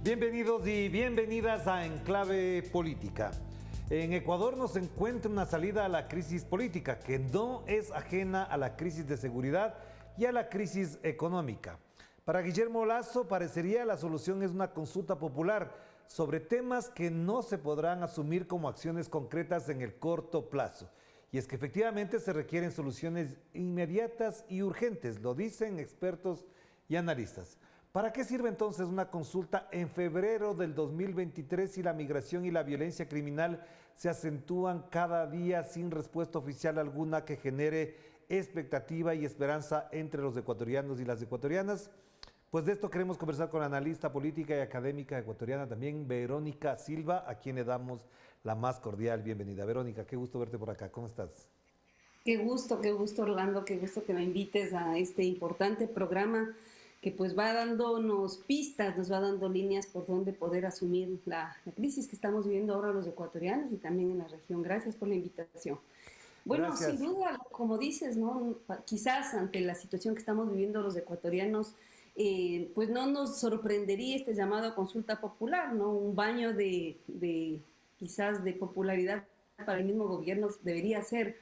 Bienvenidos y bienvenidas a Enclave Política. En Ecuador no se encuentra una salida a la crisis política que no es ajena a la crisis de seguridad y a la crisis económica. Para Guillermo Lasso parecería la solución es una consulta popular sobre temas que no se podrán asumir como acciones concretas en el corto plazo. Y es que efectivamente se requieren soluciones inmediatas y urgentes, lo dicen expertos y analistas. ¿Para qué sirve entonces una consulta en febrero del 2023 si la migración y la violencia criminal se acentúan cada día sin respuesta oficial alguna que genere expectativa y esperanza entre los ecuatorianos y las ecuatorianas? Pues de esto queremos conversar con la analista política y académica ecuatoriana también, Verónica Silva, a quien le damos la más cordial bienvenida. Verónica, qué gusto verte por acá. ¿Cómo estás? Qué gusto, Orlando, qué gusto que me invites a este importante programa que pues va dándonos pistas, nos va dando líneas por donde poder asumir la crisis que estamos viviendo ahora los ecuatorianos y también en la región. Gracias por la invitación. Bueno, sin Gracias. duda, como dices, ¿no? Quizás ante la situación que estamos viviendo los ecuatorianos, pues no nos sorprendería este llamado a consulta popular, ¿no? Un baño quizás de popularidad para el mismo gobierno debería ser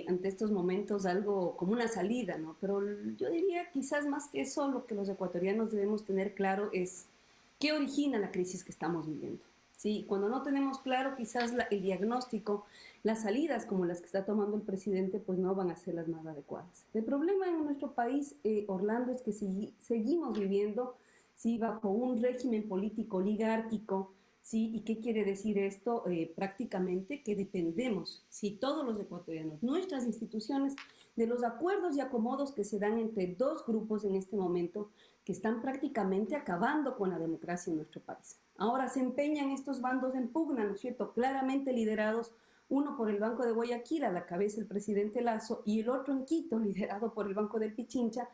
ante estos momentos algo como una salida, ¿no? Pero yo diría quizás más que eso, lo que los ecuatorianos debemos tener claro es qué origina la crisis que estamos viviendo. Sí, cuando no tenemos claro quizás el diagnóstico, las salidas como las que está tomando el presidente, pues no van a ser las más adecuadas. El problema en nuestro país, Orlando, es que si seguimos viviendo sí, bajo un régimen político oligárquico. ¿Sí? ¿Y qué quiere decir esto? Prácticamente que dependemos, si todos los ecuatorianos, nuestras instituciones, de los acuerdos y acomodos que se dan entre dos grupos en este momento que están prácticamente acabando con la democracia en nuestro país. Ahora se empeñan estos bandos en pugna, ¿no es cierto? Claramente liderados, uno por el Banco de Guayaquil, a la cabeza el presidente Lasso, y el otro en Quito, liderado por el Banco del Pichincha,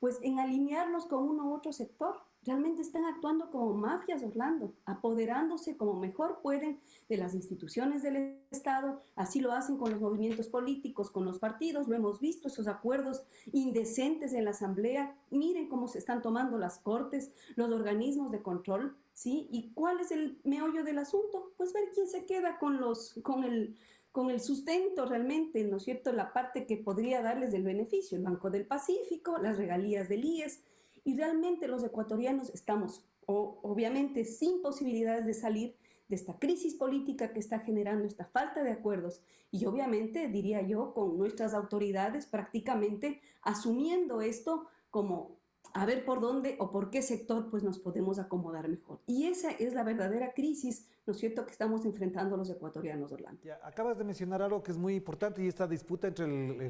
pues en alinearnos con uno u otro sector. Realmente están actuando como mafias, Orlando, apoderándose como mejor pueden de las instituciones del Estado, así lo hacen con los movimientos políticos, con los partidos, lo hemos visto, esos acuerdos indecentes en la Asamblea, miren cómo se están tomando las cortes, los organismos de control, ¿sí? ¿Y cuál es el meollo del asunto? Pues ver quién se queda con el sustento realmente, ¿no es cierto?, la parte que podría darles el beneficio, el Banco del Pacífico, las regalías del IES, y realmente los ecuatorianos estamos, obviamente, sin posibilidades de salir de esta crisis política que está generando esta falta de acuerdos y obviamente, diría yo, con nuestras autoridades prácticamente asumiendo esto como a ver por dónde o por qué sector pues nos podemos acomodar mejor. Y esa es la verdadera crisis, ¿no es cierto?, que estamos enfrentando los ecuatorianos, Orlando. Ya, acabas de mencionar algo que es muy importante y esta disputa entre,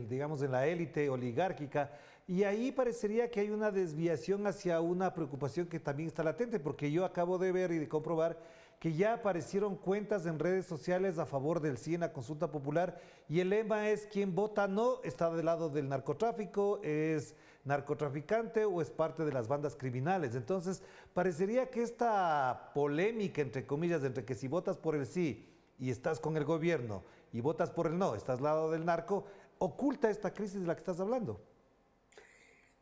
digamos, en la élite oligárquica y ahí parecería que hay una desviación hacia una preocupación que también está latente porque yo acabo de ver y de comprobar que ya aparecieron cuentas en redes sociales a favor del sí en la consulta popular y el lema es quien vota no está del lado del narcotráfico, es narcotraficante o es parte de las bandas criminales. Entonces, parecería que esta polémica, entre comillas, entre que si votas por el sí y estás con el gobierno y votas por el no, estás al lado del narco, oculta esta crisis de la que estás hablando.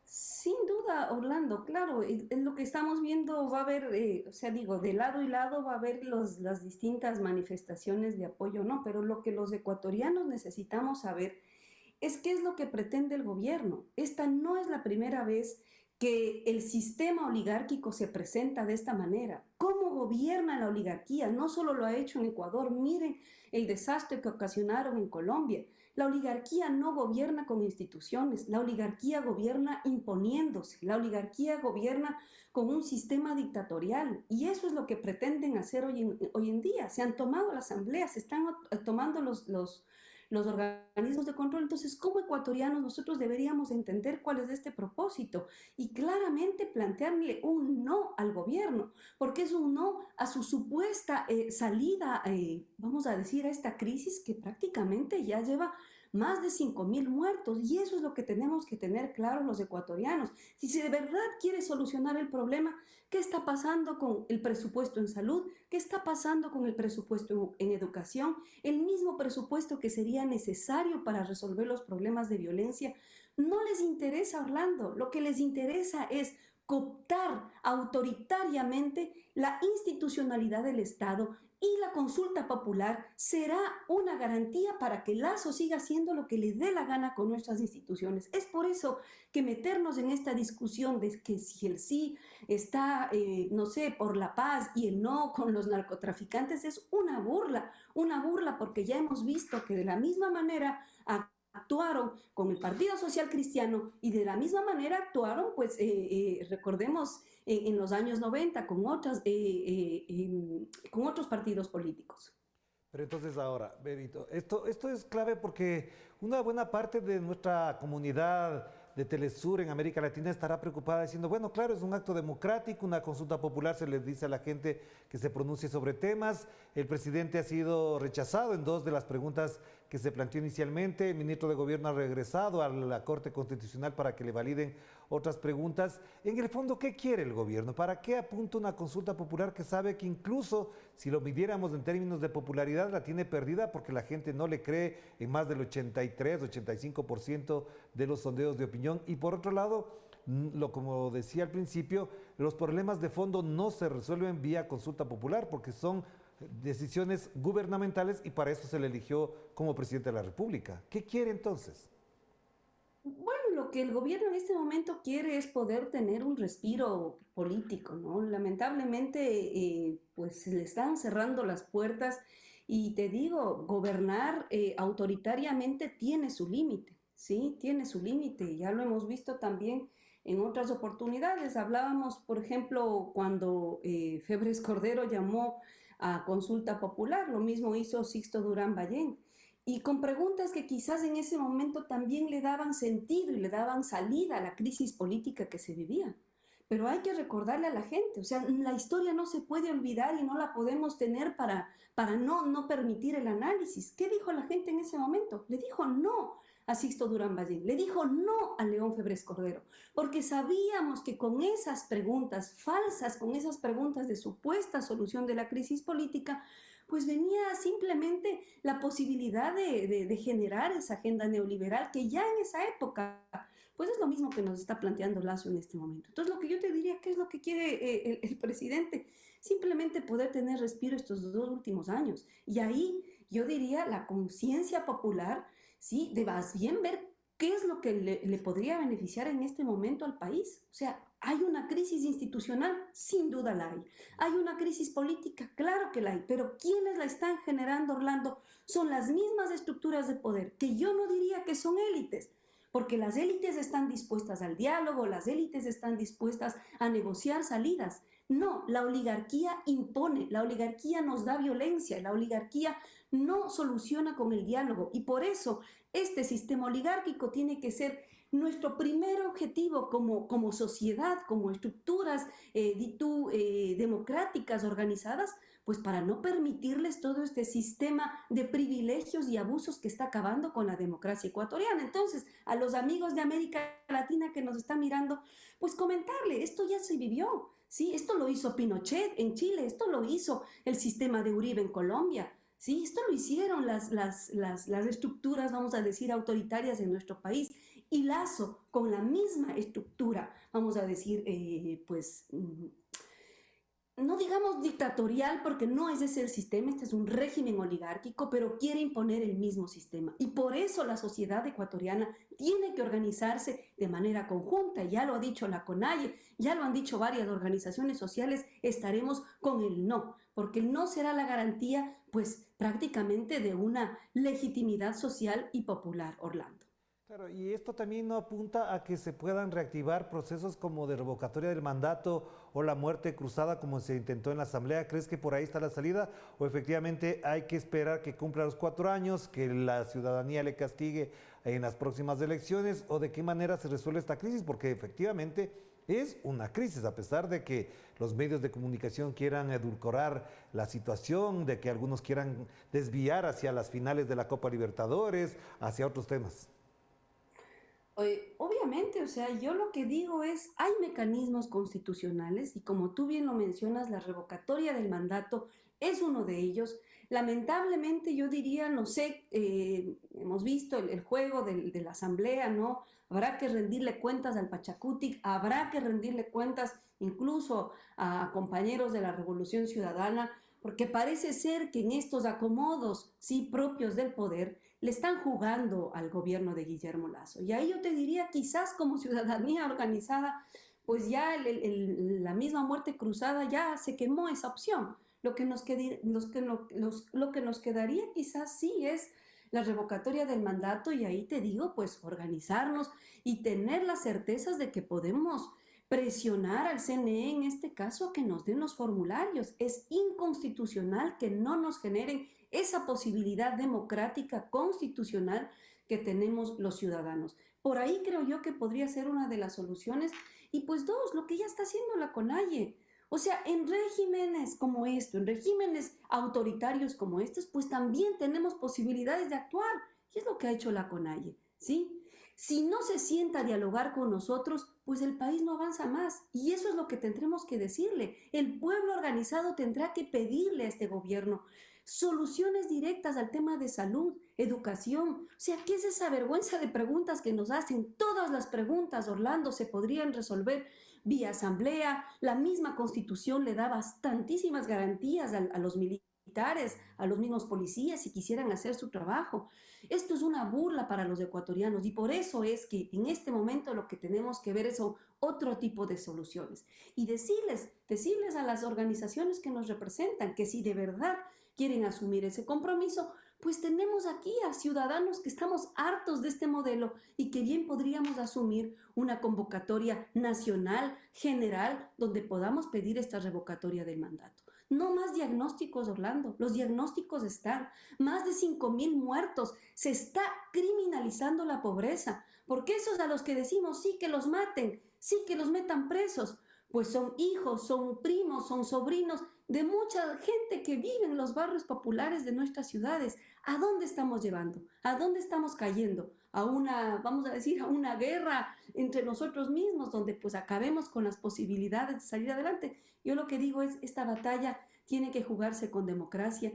Sin duda, Orlando, claro, en lo que estamos viendo va a haber, o sea, digo, de lado y lado va a haber las distintas manifestaciones de apoyo, ¿no? Pero lo que los ecuatorianos necesitamos saber es qué es lo que pretende el gobierno. Esta no es la primera vez que el sistema oligárquico se presenta de esta manera. ¿Cómo gobierna la oligarquía? No solo lo ha hecho en Ecuador, miren el desastre que ocasionaron en Colombia. La oligarquía no gobierna con instituciones, la oligarquía gobierna imponiéndose, la oligarquía gobierna con un sistema dictatorial y eso es lo que pretenden hacer hoy en día. Se han tomado la asamblea, se están tomando los organismos de control. Entonces, como ecuatorianos, nosotros deberíamos entender cuál es este propósito y claramente plantearle un no al gobierno, porque es un no a su supuesta salida, vamos a decir, a esta crisis que prácticamente ya lleva más de 5.000 muertos y eso es lo que tenemos que tener claro los ecuatorianos. Si de verdad quiere solucionar el problema, ¿qué está pasando con el presupuesto en salud? ¿Qué está pasando con el presupuesto en educación? El mismo presupuesto que sería necesario para resolver los problemas de violencia. No les interesa, Orlando, lo que les interesa es cooptar autoritariamente la institucionalidad del Estado, y la consulta popular será una garantía para que Lazo siga haciendo lo que le dé la gana con nuestras instituciones. Es por eso que meternos en esta discusión de que si el sí está, no sé, por la paz y el no con los narcotraficantes es una burla porque ya hemos visto que de la misma manera actuaron con el Partido Social Cristiano y de la misma manera actuaron, pues recordemos, en los años 90 con otros partidos políticos. Pero entonces ahora, Berito, esto es clave porque una buena parte de nuestra comunidad de Telesur en América Latina estará preocupada diciendo, bueno, claro, es un acto democrático, una consulta popular, se les dice a la gente que se pronuncie sobre temas, el presidente ha sido rechazado en 2 de las preguntas que se planteó inicialmente, el ministro de Gobierno ha regresado a la Corte Constitucional para que le validen otras preguntas. En el fondo, ¿qué quiere el gobierno? ¿Para qué apunta una consulta popular que sabe que incluso si lo midiéramos en términos de popularidad la tiene perdida porque la gente no le cree en más del 83, 85% de los sondeos de opinión? Y por otro lado, como decía al principio, los problemas de fondo no se resuelven vía consulta popular porque son decisiones gubernamentales y para eso se le eligió como presidente de la República. ¿Qué quiere entonces? Bueno, lo que el gobierno en este momento quiere es poder tener un respiro político, ¿no? Lamentablemente, pues se le están cerrando las puertas y te digo, gobernar autoritariamente tiene su límite, ¿sí? Tiene su límite, ya lo hemos visto también en otras oportunidades. Hablábamos, por ejemplo, cuando Febres Cordero llamó a consulta popular, lo mismo hizo Sixto Durán Ballén, y con preguntas que quizás en ese momento también le daban sentido y le daban salida a la crisis política que se vivía. Pero hay que recordarle a la gente, o sea, la historia no se puede olvidar y no la podemos tener para no permitir el análisis. ¿Qué dijo la gente en ese momento? Le dijo no a Sixto Durán Ballén, le dijo no a León Febres Cordero, porque sabíamos que con esas preguntas falsas, con esas preguntas de supuesta solución de la crisis política, pues venía simplemente la posibilidad de generar esa agenda neoliberal que ya en esa época, pues es lo mismo que nos está planteando Lazo en este momento. Entonces, lo que yo te diría, ¿qué es lo que quiere el presidente? Simplemente poder tener respiro estos 2 últimos años. Y ahí yo diría la conciencia popular, ¿sí? De más bien ver qué es lo que le podría beneficiar en este momento al país. O sea, ¿hay una crisis institucional? Sin duda la hay. ¿Hay una crisis política? Claro que la hay. Pero ¿quiénes la están generando, Orlando? Son las mismas estructuras de poder, que yo no diría que son élites, porque las élites están dispuestas al diálogo, las élites están dispuestas a negociar salidas. No, la oligarquía impone, la oligarquía nos da violencia, la oligarquía no soluciona con el diálogo y por eso este sistema oligárquico tiene que ser nuestro primer objetivo como sociedad, como estructuras democráticas organizadas, pues para no permitirles todo este sistema de privilegios y abusos que está acabando con la democracia ecuatoriana. Entonces, a los amigos de América Latina que nos están mirando, pues comentarle, esto ya se vivió, ¿sí? Esto lo hizo Pinochet en Chile, esto lo hizo el sistema de Uribe en Colombia, ¿sí? Esto lo hicieron las estructuras, vamos a decir, autoritarias en nuestro país. Y Lazo, con la misma estructura, vamos a decir, no digamos dictatorial, porque no es ese el sistema, este es un régimen oligárquico, pero quiere imponer el mismo sistema. Y por eso la sociedad ecuatoriana tiene que organizarse de manera conjunta, ya lo ha dicho la CONAIE, ya lo han dicho varias organizaciones sociales, estaremos con el no, porque el no será la garantía, pues prácticamente de una legitimidad social y popular, Orlando. Claro, y esto también no apunta a que se puedan reactivar procesos como de revocatoria del mandato o la muerte cruzada como se intentó en la Asamblea. ¿Crees que por ahí está la salida? ¿O efectivamente hay que esperar que cumpla los 4 años, que la ciudadanía le castigue en las próximas elecciones? ¿O de qué manera se resuelve esta crisis? Porque efectivamente es una crisis, a pesar de que los medios de comunicación quieran edulcorar la situación, de que algunos quieran desviar hacia las finales de la Copa Libertadores, hacia otros temas. Obviamente, o sea, yo lo que digo es, hay mecanismos constitucionales y como tú bien lo mencionas, la revocatoria del mandato es uno de ellos. Lamentablemente, yo diría, no sé, hemos visto el juego de la asamblea, ¿no? Habrá que rendirle cuentas al Pachacutic, habrá que rendirle cuentas incluso a compañeros de la Revolución Ciudadana, porque parece ser que en estos acomodos, sí, propios del poder, le están jugando al gobierno de Guillermo Lasso. Y ahí yo te diría, quizás como ciudadanía organizada, pues ya la misma muerte cruzada ya se quemó esa opción. Lo que nos quedaría quizás sí es la revocatoria del mandato y ahí te digo, pues organizarnos y tener las certezas de que podemos presionar al CNE en este caso a que nos den los formularios. Es inconstitucional que no nos generen esa posibilidad democrática constitucional que tenemos los ciudadanos. Por ahí creo yo que podría ser una de las soluciones. Y pues dos, lo que ya está haciendo la CONAIE. O sea, en regímenes como esto, en regímenes autoritarios como estos, pues también tenemos posibilidades de actuar. Y es lo que ha hecho la CONAIE, ¿sí? Si no se sienta a dialogar con nosotros, pues el país no avanza más. Y eso es lo que tendremos que decirle. El pueblo organizado tendrá que pedirle a este gobierno soluciones directas al tema de salud, educación. O sea, ¿qué es esa vergüenza de preguntas que nos hacen? Todas las preguntas, Orlando, se podrían resolver vía asamblea. La misma constitución le da bastantísimas garantías a los militares, a los mismos policías, si quisieran hacer su trabajo. Esto es una burla para los ecuatorianos y por eso es que en este momento lo que tenemos que ver es otro tipo de soluciones y decirles a las organizaciones que nos representan que si de verdad quieren asumir ese compromiso, pues tenemos aquí a ciudadanos que estamos hartos de este modelo y que bien podríamos asumir una convocatoria nacional, general, donde podamos pedir esta revocatoria del mandato. No más diagnósticos, Orlando. Los diagnósticos están. Más de 5.000 muertos. Se está criminalizando la pobreza. Porque esos a los que decimos sí que los maten, sí que los metan presos, pues son hijos, son primos, son sobrinos de mucha gente que vive en los barrios populares de nuestras ciudades. ¿A dónde estamos llevando? ¿A dónde estamos cayendo? A una, vamos a decir, a una guerra entre nosotros mismos, donde pues acabemos con las posibilidades de salir adelante. Yo lo que digo es, esta batalla tiene que jugarse con democracia,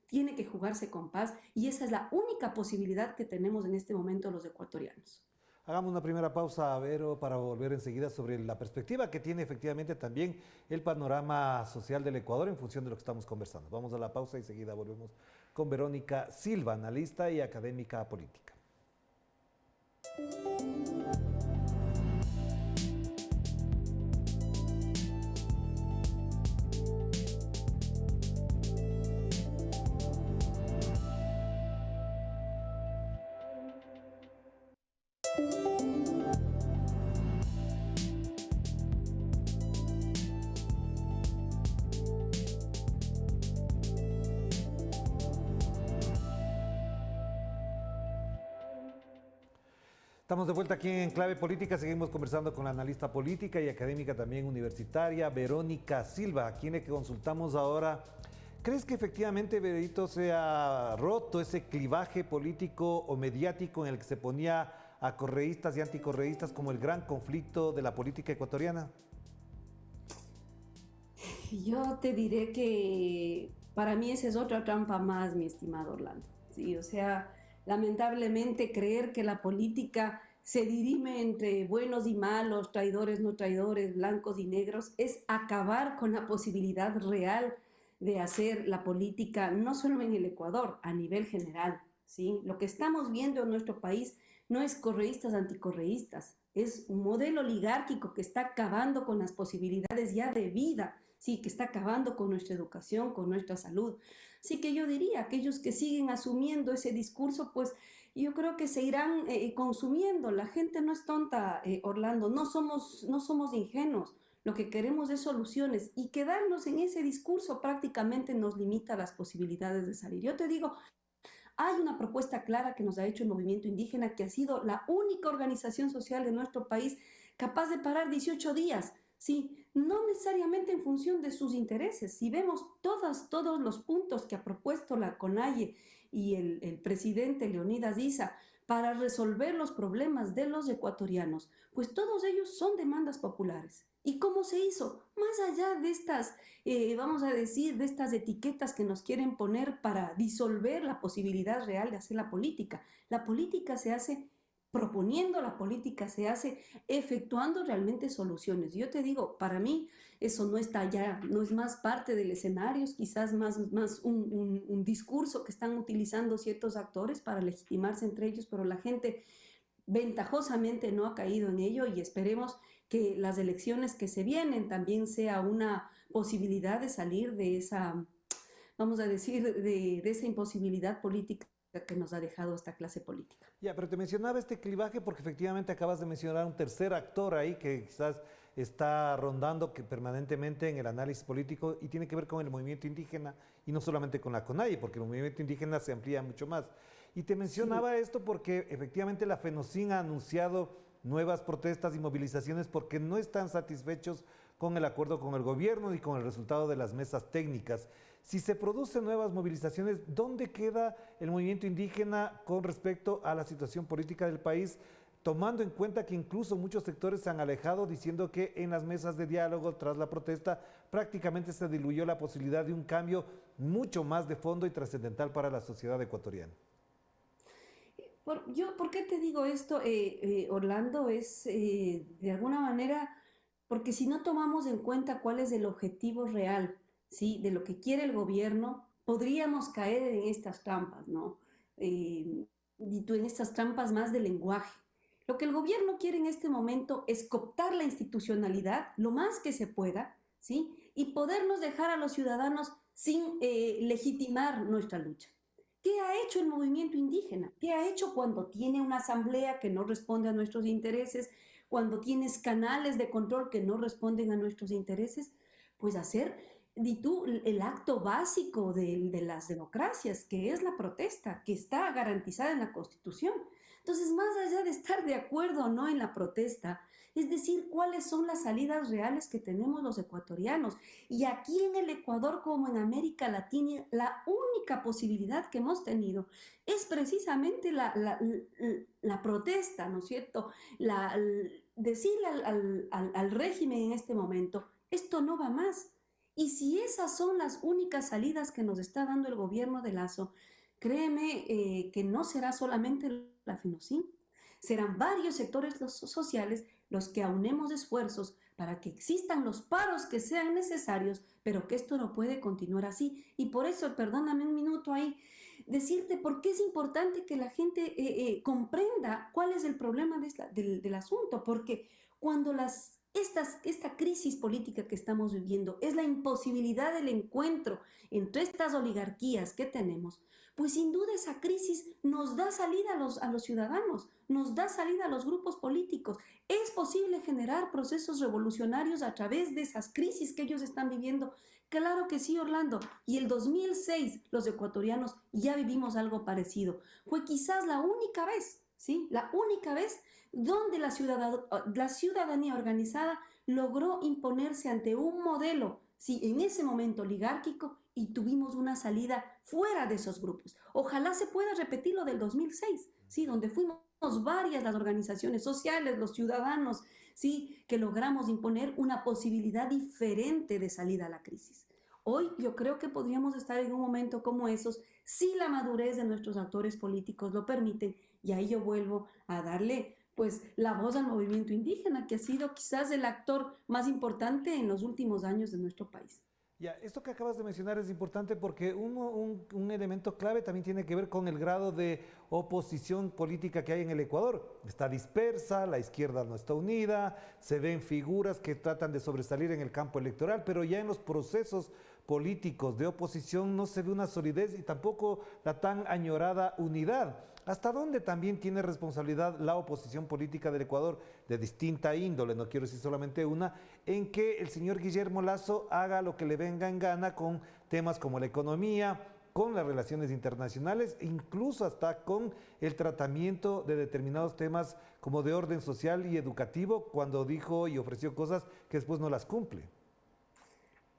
tiene que jugarse con paz, y esa es la única posibilidad que tenemos en este momento los ecuatorianos. Hagamos una primera pausa, Vero, para volver enseguida sobre la perspectiva que tiene efectivamente también el panorama social del Ecuador en función de lo que estamos conversando. Vamos a la pausa y enseguida volvemos con Verónica Silva, analista y académica política. Estamos de vuelta aquí en Clave Política, seguimos conversando con la analista política y académica también universitaria, Verónica Silva, a quien le consultamos ahora. ¿Crees que efectivamente, Verito, se ha roto ese clivaje político o mediático en el que se ponía a correístas y anticorreístas como el gran conflicto de la política ecuatoriana? Yo te diré que para mí esa es otra trampa más, mi estimado Orlando. Sí, o sea, lamentablemente creer que la política se dirime entre buenos y malos, traidores, no traidores, blancos y negros, es acabar con la posibilidad real de hacer la política, no solo en el Ecuador, a nivel general. ¿Sí? Lo que estamos viendo en nuestro país no es correístas, anticorreístas, es un modelo oligárquico que está acabando con las posibilidades ya de vida, sí, que está acabando con nuestra educación, con nuestra salud. Así que yo diría, aquellos que siguen asumiendo ese discurso, pues yo creo que se irán consumiendo. La gente no es tonta, Orlando, no somos ingenuos. Lo que queremos es soluciones y quedarnos en ese discurso prácticamente nos limita las posibilidades de salir. Yo te digo, hay una propuesta clara que nos ha hecho el movimiento indígena, que ha sido la única organización social de nuestro país capaz de parar 18 días, ¿sí? No necesariamente en función de sus intereses. Si vemos todos los puntos que ha propuesto la CONAIE y el presidente Leonidas Issa, para resolver los problemas de los ecuatorianos, pues todos ellos son demandas populares. ¿Y cómo se hizo? Más allá de estas, vamos a decir, de estas etiquetas que nos quieren poner para disolver la posibilidad real de hacer la política. La política se hace proponiendo, la política se hace efectuando realmente soluciones. Yo te digo, para mí eso no está ya, no es más parte del escenario, es quizás más un discurso que están utilizando ciertos actores para legitimarse entre ellos, pero la gente ventajosamente no ha caído en ello y esperemos que las elecciones que se vienen también sea una posibilidad de salir de esa, vamos a decir, de esa imposibilidad política que nos ha dejado esta clase política. Ya, pero te mencionaba este clivaje porque efectivamente acabas de mencionar un tercer actor ahí que quizás está rondando que permanentemente en el análisis político y tiene que ver con el movimiento indígena y no solamente con la CONAIE, porque el movimiento indígena se amplía mucho más. Y te mencionaba esto porque efectivamente la FENOCIN ha anunciado nuevas protestas y movilizaciones porque no están satisfechos con el acuerdo con el gobierno y con el resultado de las mesas técnicas. Si se producen nuevas movilizaciones, ¿dónde queda el movimiento indígena con respecto a la situación política del país? Tomando en cuenta que incluso muchos sectores se han alejado diciendo que en las mesas de diálogo tras la protesta prácticamente se diluyó la posibilidad de un cambio mucho más de fondo y trascendental para la sociedad ecuatoriana. ¿Por qué te digo esto, Orlando? Es de alguna manera, porque si no tomamos en cuenta cuál es el objetivo real, ¿sí? De lo que quiere el gobierno, podríamos caer en estas trampas, ¿no? Y tú en estas trampas más de lenguaje. Lo que el gobierno quiere en este momento es cooptar la institucionalidad lo más que se pueda, ¿sí? Y podernos dejar a los ciudadanos sin legitimar nuestra lucha. ¿Qué ha hecho el movimiento indígena? ¿Qué ha hecho cuando tiene una asamblea que no responde a nuestros intereses? Cuando tienes canales de control que no responden a nuestros intereses? Pues hacer, di tú, el acto básico de las democracias, que es la protesta, que está garantizada en la Constitución. Entonces, más allá de estar de acuerdo o no en la protesta, es decir, cuáles son las salidas reales que tenemos los ecuatorianos. Y aquí en el Ecuador, como en América Latina, la única posibilidad que hemos tenido es precisamente la protesta, ¿no es cierto? Decirle al régimen en este momento, esto no va más. Y si esas son las únicas salidas que nos está dando el gobierno de Lazo, créeme que no será solamente la FENOCIN, serán varios sectores sociales los que aunemos esfuerzos para que existan los paros que sean necesarios, pero que esto no puede continuar así. Y por eso, perdóname un minuto ahí, decirte por qué es importante que la gente comprenda cuál es el problema del asunto, porque cuando esta crisis política que estamos viviendo es la imposibilidad del encuentro entre estas oligarquías que tenemos, pues sin duda esa crisis nos da salida a los ciudadanos, nos da salida a los grupos políticos. Es posible generar procesos revolucionarios a través de esas crisis que ellos están viviendo. Claro que sí, Orlando. Y el 2006 los ecuatorianos ya vivimos algo parecido. Fue quizás la única vez, ¿sí? La única vez donde la ciudadanía organizada logró imponerse ante un modelo, sí, en ese momento oligárquico, y tuvimos una salida fuera de esos grupos. Ojalá se pueda repetir lo del 2006, ¿sí? Donde fuimos varias las organizaciones sociales, los ciudadanos, ¿sí? Que logramos imponer una posibilidad diferente de salida a la crisis. Hoy yo creo que podríamos estar en un momento como esos si la madurez de nuestros actores políticos lo permiten, y ahí yo vuelvo a darle pues la voz al movimiento indígena, que ha sido quizás el actor más importante en los últimos años de nuestro país. Ya, esto que acabas de mencionar es importante porque un elemento clave también tiene que ver con el grado de oposición política que hay en el Ecuador. Está dispersa, la izquierda no está unida, se ven figuras que tratan de sobresalir en el campo electoral, pero ya en los procesos políticos de oposición no se ve una solidez y tampoco la tan añorada unidad. ¿Hasta dónde también tiene responsabilidad la oposición política del Ecuador, de distinta índole, no quiero decir solamente una, en que el señor Guillermo Lasso haga lo que le venga en gana con temas como la economía, con las relaciones internacionales, incluso hasta con el tratamiento de determinados temas como de orden social y educativo, cuando dijo y ofreció cosas que después no las cumple?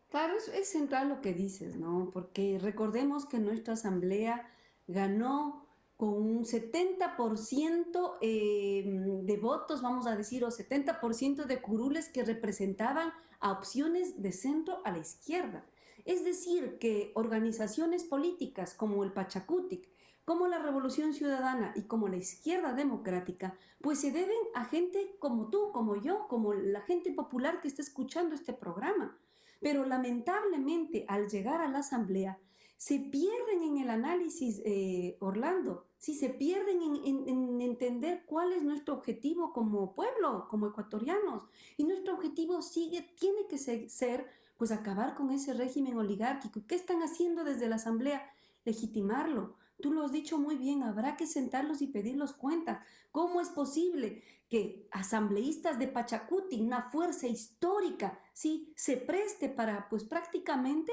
Claro, es central lo que dices, ¿no? Porque recordemos que nuestra asamblea ganó con un 70% de votos, vamos a decir, o 70% de curules que representaban a opciones de centro a la izquierda. Es decir, que organizaciones políticas como el Pachacutic, como la Revolución Ciudadana y como la izquierda democrática, pues se deben a gente como tú, como yo, como la gente popular que está escuchando este programa. Pero lamentablemente al llegar a la asamblea se pierden en el análisis, Orlando, sí, se pierden en entender cuál es nuestro objetivo como pueblo, como ecuatorianos. Y nuestro objetivo tiene que ser, pues acabar con ese régimen oligárquico. ¿Qué están haciendo desde la asamblea? Legitimarlo. Tú lo has dicho muy bien, habrá que sentarlos y pedirlos cuentas. ¿Cómo es posible que asambleístas de Pachacuti, una fuerza histórica, sí, se preste para, pues prácticamente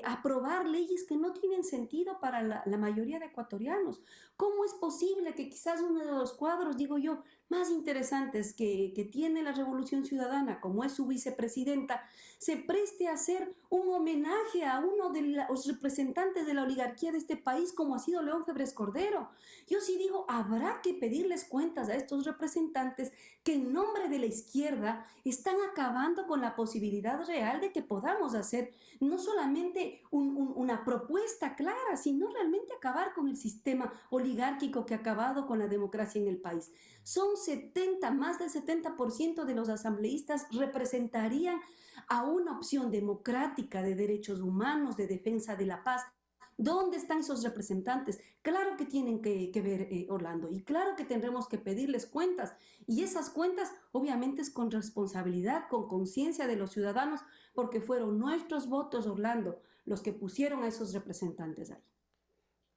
aprobar leyes que no tienen sentido para la mayoría de ecuatorianos? ¿Cómo es posible que quizás uno de los cuadros, digo yo, más interesantes que tiene la Revolución Ciudadana, como es su vicepresidenta, se preste a hacer un homenaje a uno de los representantes de la oligarquía de este país, como ha sido León Febres Cordero? Yo sí digo, habrá que pedirles cuentas a estos representantes que en nombre de la izquierda están acabando con la posibilidad real de que podamos hacer no solamente una propuesta clara, sino realmente acabar con el sistema oligárquico que ha acabado con la democracia en el país. Son 70, más del 70% de los asambleístas representarían a una opción democrática de derechos humanos, de defensa de la paz. ¿Dónde están esos representantes? Claro que tienen que ver, Orlando, y claro que tendremos que pedirles cuentas. Y esas cuentas, obviamente, es con responsabilidad, con conciencia de los ciudadanos, porque fueron nuestros votos, Orlando, los que pusieron a esos representantes ahí.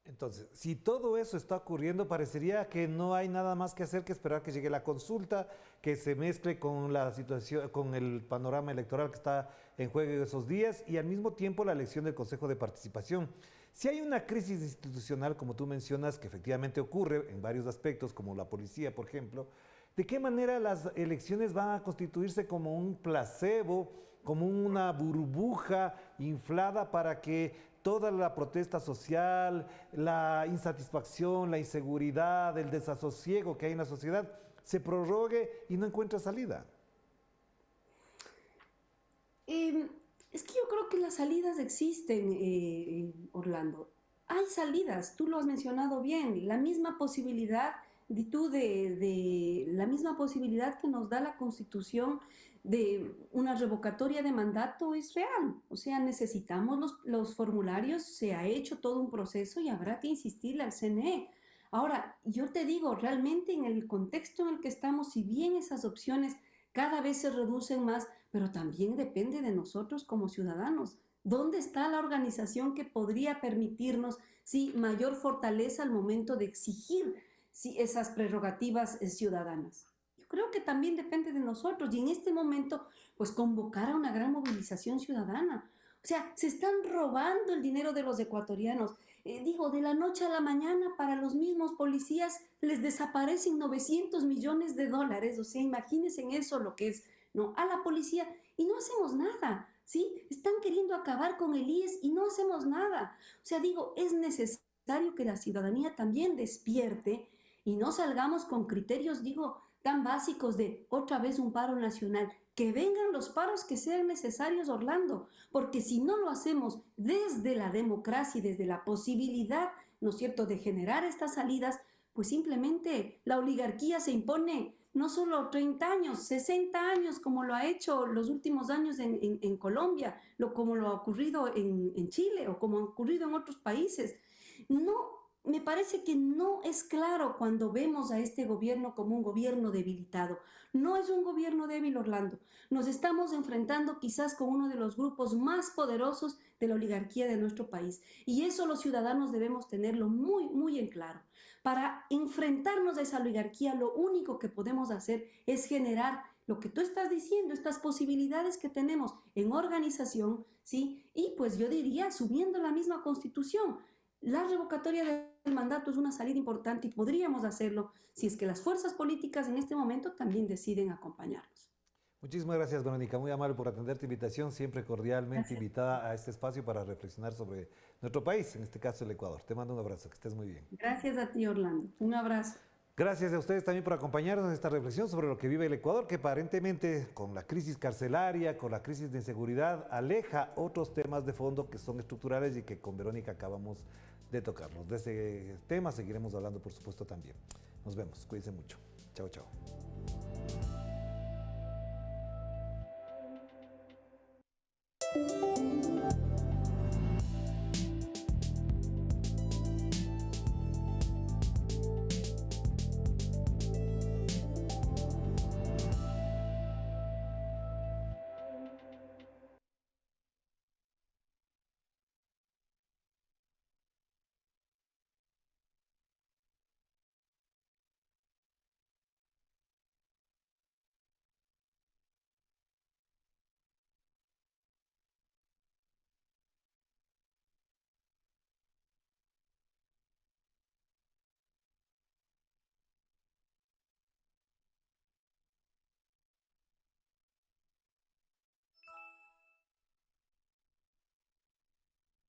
Entonces, si todo eso está ocurriendo, parecería que no hay nada más que hacer que esperar que llegue la consulta, que se mezcle con la situación, con el panorama electoral que está en juego esos días y al mismo tiempo la elección del Consejo de Participación. Si hay una crisis institucional, como tú mencionas, que efectivamente ocurre en varios aspectos, como la policía, por ejemplo, ¿de qué manera las elecciones van a constituirse como un placebo, como una burbuja inflada para que toda la protesta social, la insatisfacción, la inseguridad, el desasosiego que hay en la sociedad se prorrogue y no encuentre salida? Eh, es que yo creo que las salidas existen, Orlando. Hay salidas, tú lo has mencionado bien, la misma posibilidad la misma posibilidad que nos da la Constitución de una revocatoria de mandato es real. O sea, necesitamos los formularios, se ha hecho todo un proceso y habrá que insistirle al CNE. Ahora, yo te digo, realmente en el contexto en el que estamos, si bien esas opciones cada vez se reducen más, pero también depende de nosotros como ciudadanos. ¿Dónde está la organización que podría permitirnos, sí, mayor fortaleza al momento de exigir, sí, esas prerrogativas ciudadanas? Yo creo que también depende de nosotros y en este momento, pues convocar a una gran movilización ciudadana. O sea, se están robando el dinero de los ecuatorianos. Digo, de la noche a la mañana para los mismos policías les desaparecen 900 millones de dólares. O sea, imagínense en eso lo que es, ¿no? A la policía y no hacemos nada, ¿sí? Están queriendo acabar con el IES y no hacemos nada. O sea, digo, es necesario que la ciudadanía también despierte y no salgamos con criterios, digo, tan básicos de otra vez un paro nacional. Que vengan los paros que sean necesarios, Orlando, porque si no lo hacemos desde la democracia y desde la posibilidad, ¿no es cierto?, de generar estas salidas, pues simplemente la oligarquía se impone no solo 30 años, 60 años, como lo ha hecho los últimos años en Colombia, como lo ha ocurrido en Chile o como ha ocurrido en otros países. No, me parece que no es claro cuando vemos a este gobierno como un gobierno debilitado. No es un gobierno débil, Orlando. Nos estamos enfrentando quizás con uno de los grupos más poderosos de la oligarquía de nuestro país. Y eso los ciudadanos debemos tenerlo muy, muy en claro. Para enfrentarnos a esa oligarquía, lo único que podemos hacer es generar lo que tú estás diciendo, estas posibilidades que tenemos en organización, ¿sí? Y pues yo diría, subiendo la misma constitución. La revocatoria del mandato es una salida importante y podríamos hacerlo si es que las fuerzas políticas en este momento también deciden acompañarnos. Muchísimas gracias, Verónica. Muy amable por atender tu invitación, siempre cordialmente Gracias. invitada a este espacio para reflexionar sobre nuestro país, en este caso el Ecuador. Te mando un abrazo, que estés muy bien. Gracias a ti, Orlando. Un abrazo. Gracias a ustedes también por acompañarnos en esta reflexión sobre lo que vive el Ecuador, que aparentemente con la crisis carcelaria, con la crisis de inseguridad, aleja otros temas de fondo que son estructurales y que con Verónica acabamos de tocarnos. De ese tema seguiremos hablando, por supuesto, también. Nos vemos. Cuídense mucho. Chao, chao.